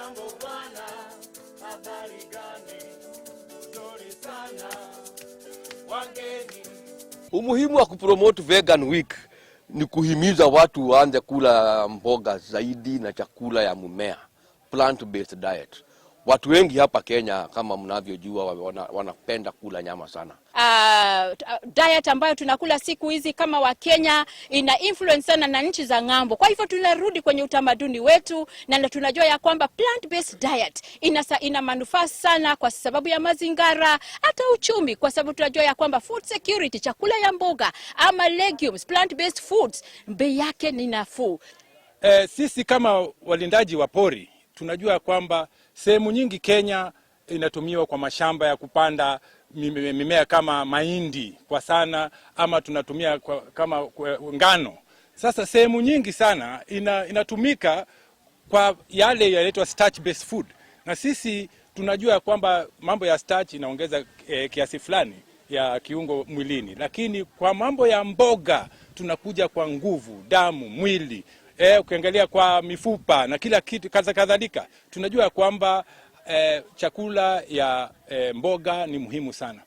Jambo bwana, habari gani? Nzuri sana wageni. Umuhimu wa kupromote Vegan Week ni kuhimiza watu waanze kula mboga zaidi na chakula ya mmea, plant-based diet. Watu wengi hapa Kenya kama mnavyojua wanapenda kula nyama sana. Diet ambayo tunakula siku hizi kama wa Kenya ina influence sana na nchi za ng'ambo. Kwa hivyo tunarudi kwenye utamaduni wetu na tunajua ya kwamba plant-based diet ina manufaa sana kwa sababu ya mazingira, hata uchumi, kwa sababu tunajua ya kwamba food security, chakula ya mboga ama legumes, plant-based foods, bei yake ni nafuu. Sisi kama walindaji wa pori tunajua kwamba sehemu nyingi Kenya inatumiwa kwa mashamba ya kupanda mimea kama mahindi kwa sana, ama tunatumia kama ngano. Sasa sehemu nyingi sana inatumika kwa yale yanaitwa starch based food, na sisi tunajua kwamba mambo ya starch inaongeza kiasi fulani ya kiungo mwilini, lakini kwa mambo ya mboga tunakuja kwa nguvu, damu, mwili, ukiangalia kwa mifupa na kila kitu kadhalika. Tunajua kwamba chakula ya mboga ni muhimu sana.